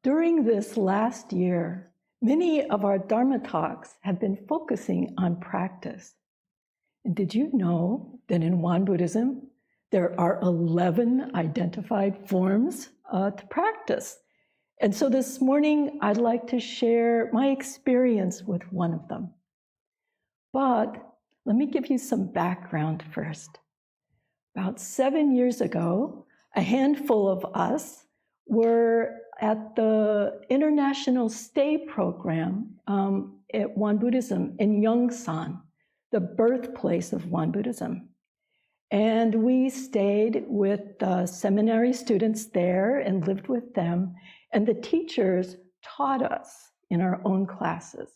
During this last year, many of our Dharma talks have been focusing on practice. And did you know that in Won Buddhism, there are 11 identified forms to practice? And so this morning, I'd like to share my experience with one of them. But let me give you some background first. About 7 years ago, a handful of us were at the International Stay Program at Won Buddhism in Yongsan, the birthplace of Won Buddhism. And we stayed with the seminary students there and lived with them, and the teachers taught us in our own classes.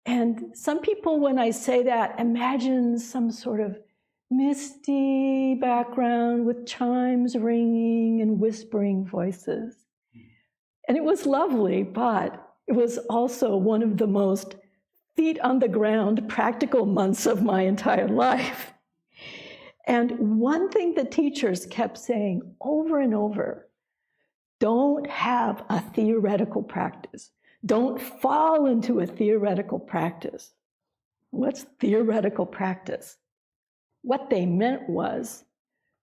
And some people, when I say that, imagine some sort of misty background with chimes ringing and whispering voices. And it was lovely, but it was also one of the most feet on the ground practical months of my entire life. And one thing the teachers kept saying over and over, don't have a theoretical practice. Don't fall into a theoretical practice. What's theoretical practice? What they meant was,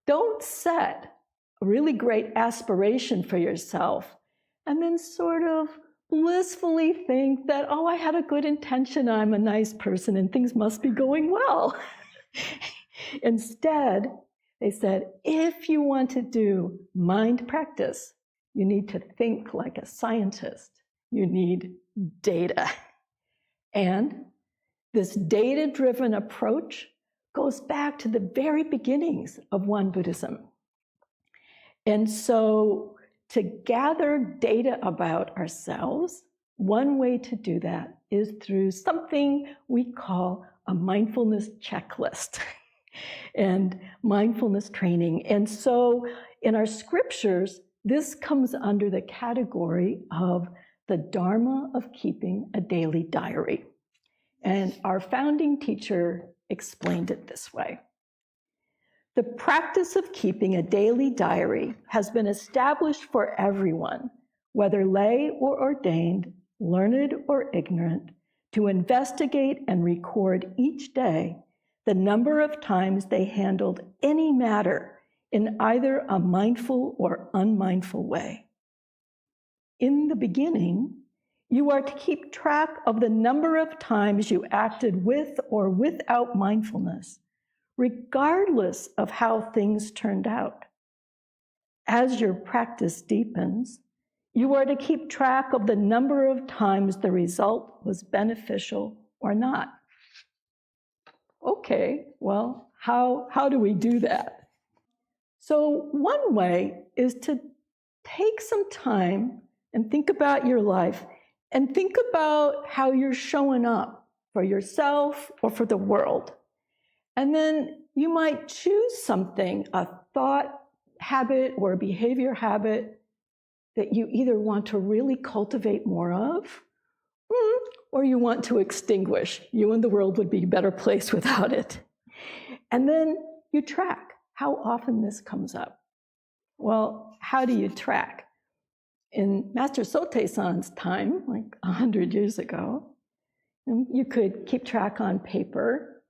don't set a really great aspiration for yourself and then sort of blissfully think that, oh, I had a good intention, I'm a nice person, and things must be going well. Instead, they said, if you want to do mind practice, you need to think like a scientist. You need data. And this data-driven approach goes back to the very beginnings of Won Buddhism. And so to gather data about ourselves, one way to do that is through something we call a mindfulness checklist and mindfulness training. And so in our scriptures, this comes under the category of the Dharma of keeping a daily diary. And our founding teacher explained it this way. The practice of keeping a daily diary has been established for everyone, whether lay or ordained, learned or ignorant, to investigate and record each day the number of times they handled any matter in either a mindful or unmindful way. In the beginning, you are to keep track of the number of times you acted with or without mindfulness, regardless of how things turned out. As your practice deepens, you are to keep track of the number of times the result was beneficial or not. Okay, well, how do we do that? So one way is to take some time and think about your life and think about how you're showing up for yourself or for the world. And then you might choose something, a thought habit or a behavior habit that you either want to really cultivate more of, or you want to extinguish. You and the world would be a better place without it. And then you track how often this comes up. Well, how do you track? In Master Sotaesan's time, like 100 years ago, you could keep track on paper,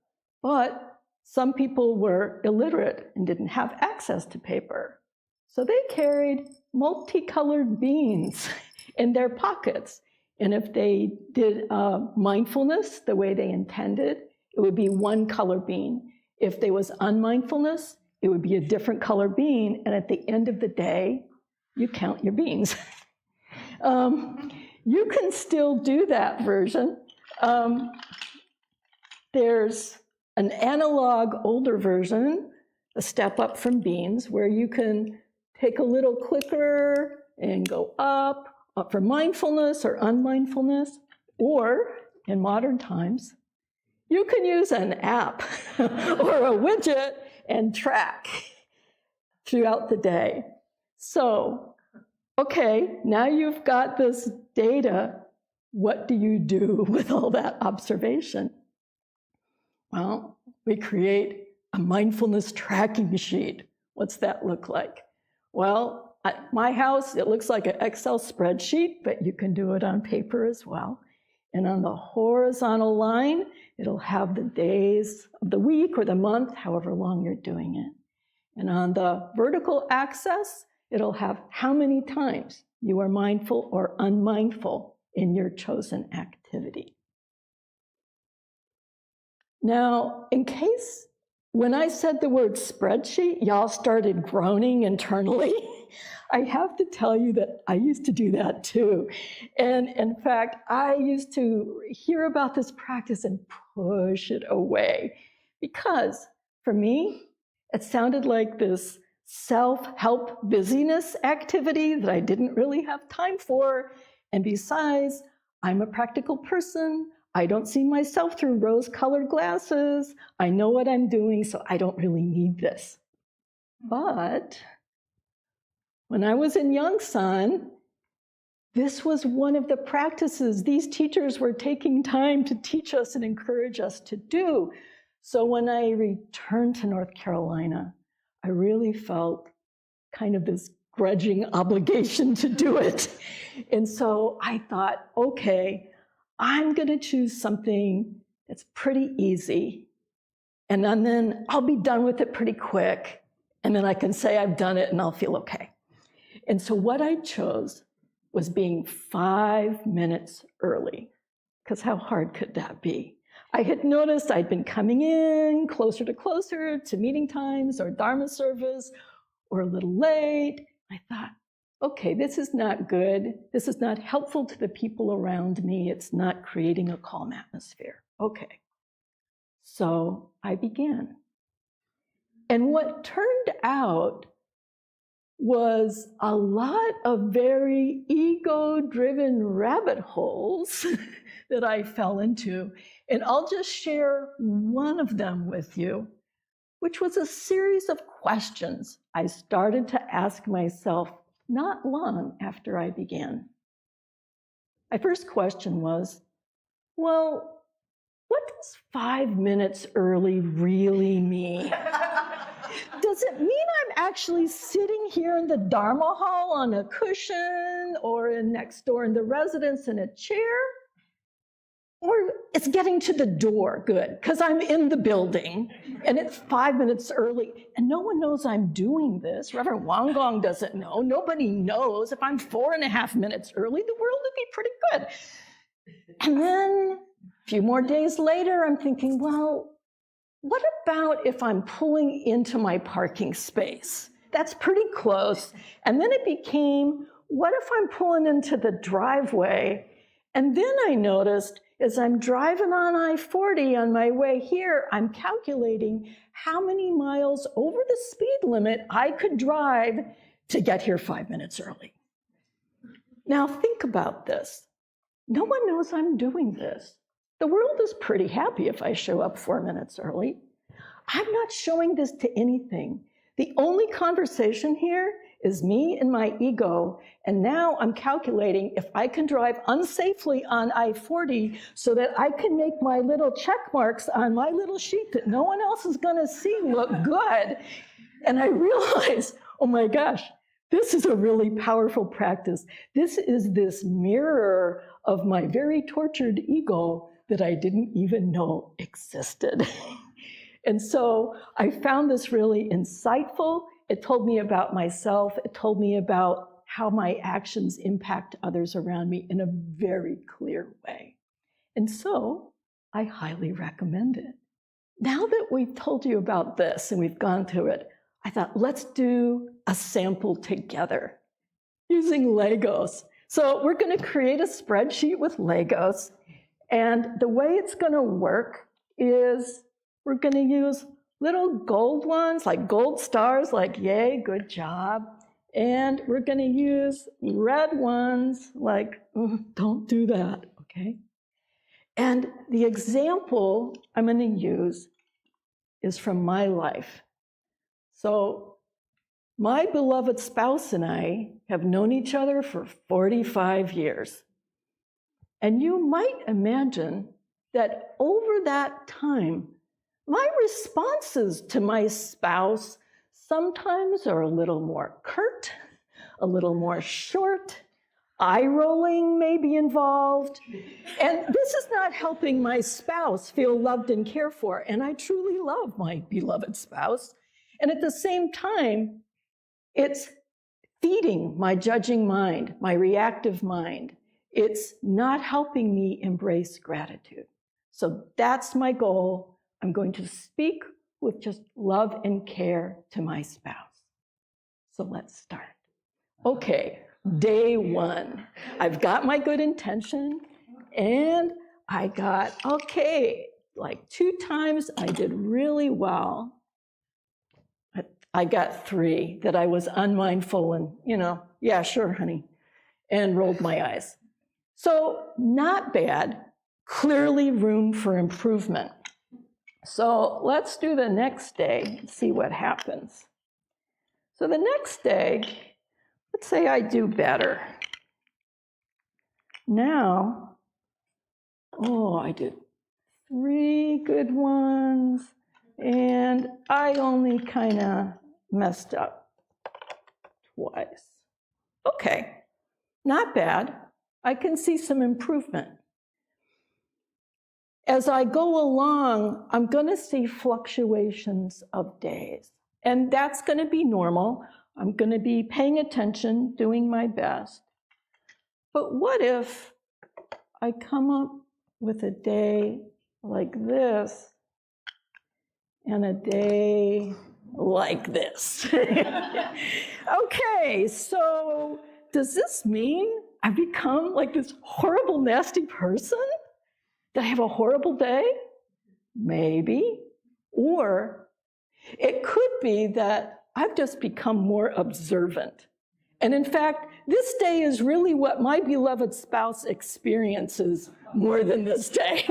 but some people were illiterate and didn't have access to paper. So they carried multicolored beans in their pockets. And if they did mindfulness the way they intended, it would be one color bean. If there was unmindfulness, it would be a different color bean. And at the end of the day, you count your beans. You can still do that version. There's an analog older version, a step up from beans, where you can take a little clicker and go up for mindfulness or unmindfulness, or in modern times, you can use an app or a widget and track throughout the day. So, okay, now you've got this data. What do you do with all that observation? Well, we create a mindfulness tracking sheet. What's that look like? Well, at my house, it looks like an Excel spreadsheet, but you can do it on paper as well. And on the horizontal line, it'll have the days of the week or the month, however long you're doing it. And on the vertical axis, it'll have how many times you are mindful or unmindful in your chosen activity. Now, in case when I said the word spreadsheet, y'all started groaning internally, I have to tell you that I used to do that too. And in fact, I used to hear about this practice and push it away because for me, it sounded like this self-help busyness activity that I didn't really have time for. And besides, I'm a practical person. I don't see myself through rose-colored glasses. I know what I'm doing, so I don't really need this. But when I was in Yongsan, this was one of the practices these teachers were taking time to teach us and encourage us to do. So when I returned to North Carolina, I really felt kind of this grudging obligation to do it. And so I thought, okay, I'm going to choose something that's pretty easy, and then I'll be done with it pretty quick, and then I can say I've done it and I'll feel okay. And so what I chose was being 5 minutes early, because how hard could that be? I had noticed I'd been coming in closer to meeting times or Dharma service, or a little late. I thought, okay, this is not good. This is not helpful to the people around me. It's not creating a calm atmosphere. Okay. So I began. And what turned out was a lot of very ego-driven rabbit holes that I fell into. And I'll just share one of them with you, which was a series of questions I started to ask myself not long after I began. My first question was, well, what does 5 minutes early really mean? Does it mean I'm actually sitting here in the Dharma hall on a cushion or next door in the residence in a chair? Or it's getting to the door, good, because I'm in the building and it's 5 minutes early and no one knows I'm doing this. Reverend Wanggong doesn't know. Nobody knows. If I'm 4.5 minutes early, the world would be pretty good. And then a few more days later, I'm thinking, well, what about if I'm pulling into my parking space? That's pretty close. And then it became, what if I'm pulling into the driveway? And then I noticed, as I'm driving on I-40 on my way here, I'm calculating how many miles over the speed limit I could drive to get here 5 minutes early. Now think about this. No one knows I'm doing this. The world is pretty happy if I show up 4 minutes early. I'm not showing this to anything. The only conversation here is me and my ego, and now I'm calculating if I can drive unsafely on I-40 so that I can make my little check marks on my little sheet that no one else is going to see look good. And I realize, oh my gosh, this is a really powerful practice. This is this mirror of my very tortured ego that I didn't even know existed. And so I found this really insightful. It told me about myself. It told me about how my actions impact others around me in a very clear way. And so I highly recommend it. Now that we've told you about this and we've gone through it, I thought, let's do a sample together using Legos. So we're going to create a spreadsheet with Legos. And the way it's going to work is we're going to use little gold ones, like gold stars, like, yay, good job. And we're going to use red ones, like, don't do that, okay? And the example I'm going to use is from my life. So my beloved spouse and I have known each other for 45 years. And you might imagine that over that time, my responses to my spouse sometimes are a little more curt, a little more short, eye rolling may be involved. And this is not helping my spouse feel loved and cared for. And I truly love my beloved spouse. And at the same time, it's feeding my judging mind, my reactive mind. It's not helping me embrace gratitude. So that's my goal. I'm going to speak with just love and care to my spouse. So let's start. Okay, day one. I've got my good intention, and I got, okay, like 2 times I did really well. I got 3 that I was unmindful and, yeah, sure, honey, and rolled my eyes. So not bad, clearly room for improvement. So let's do the next day and see what happens. So the next day, let's say I do better. Now, I did 3 good ones, and I only kind of messed up twice. Okay, not bad. I can see some improvement. As I go along, I'm going to see fluctuations of days, and that's going to be normal. I'm going to be paying attention, doing my best. But what if I come up with a day like this and a day like this? Okay, so does this mean I become like this horrible, nasty person? Did I have a horrible day? Maybe. Or it could be that I've just become more observant. And in fact, this day is really what my beloved spouse experiences more than this day,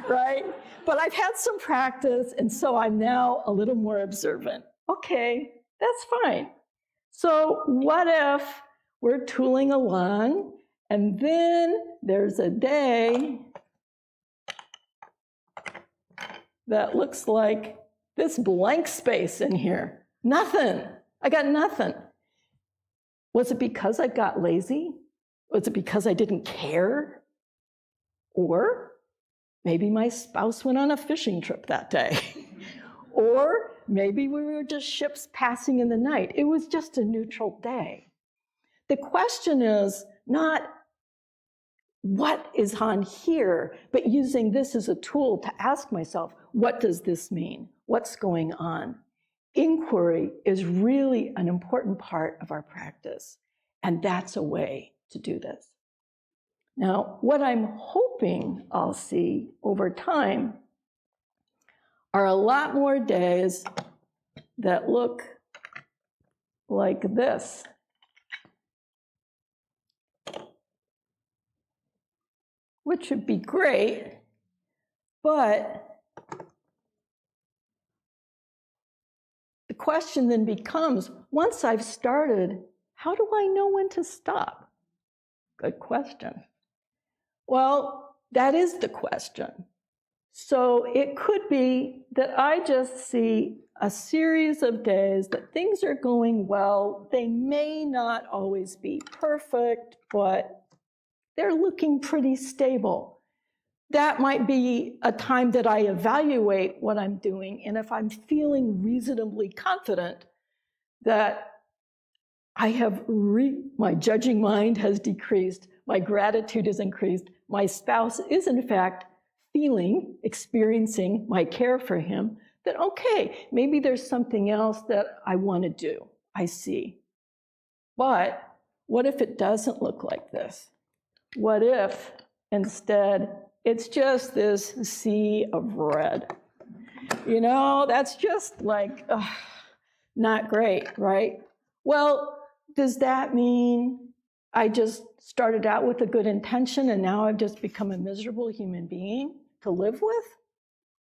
right? But I've had some practice, and so I'm now a little more observant. Okay, that's fine. So what if we're tooling along, and then there's a day that looks like this blank space in here? Nothing. I got nothing. Was it because I got lazy? Was it because I didn't care? Or maybe my spouse went on a fishing trip that day. Or maybe we were just ships passing in the night. It was just a neutral day. The question is not what is on here, but using this as a tool to ask myself, what does this mean? What's going on? Inquiry is really an important part of our practice, and that's a way to do this. Now, what I'm hoping I'll see over time are a lot more days that look like this. Which would be great, but the question then becomes, once I've started, how do I know when to stop? Good question. Well, that is the question. So it could be that I just see a series of days that things are going well. They may not always be perfect, but they're looking pretty stable. That might be a time that I evaluate what I'm doing, and if I'm feeling reasonably confident that I have my judging mind has decreased, my gratitude has increased, my spouse is in fact experiencing my care for him, then okay, maybe there's something else that I want to do. I see. But what if it doesn't look like this? What if instead it's just this sea of red? That's just like, not great, right? Well, does that mean I just started out with a good intention and now I've just become a miserable human being to live with?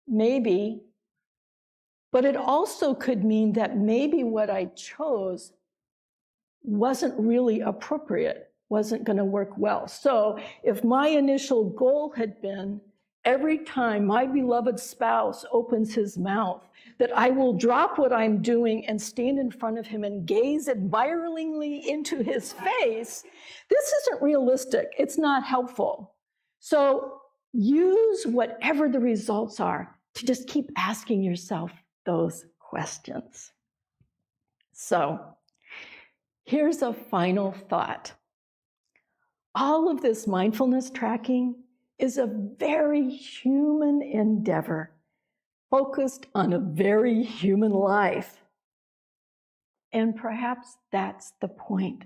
Maybe. But it also could mean that maybe what I chose wasn't really appropriate, wasn't going to work well. So if my initial goal had been every time my beloved spouse opens his mouth, that I will drop what I'm doing and stand in front of him and gaze admiringly into his face, this isn't realistic. It's not helpful. So use whatever the results are to just keep asking yourself those questions. So here's a final thought. All of this mindfulness tracking is a very human endeavor focused on a very human life. And perhaps that's the point.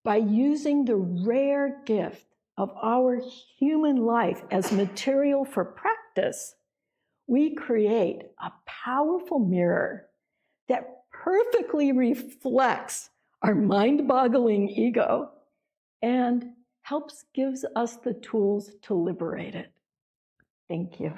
By using the rare gift of our human life as material for practice, we create a powerful mirror that perfectly reflects our mind-boggling ego and gives us the tools to liberate it. Thank you.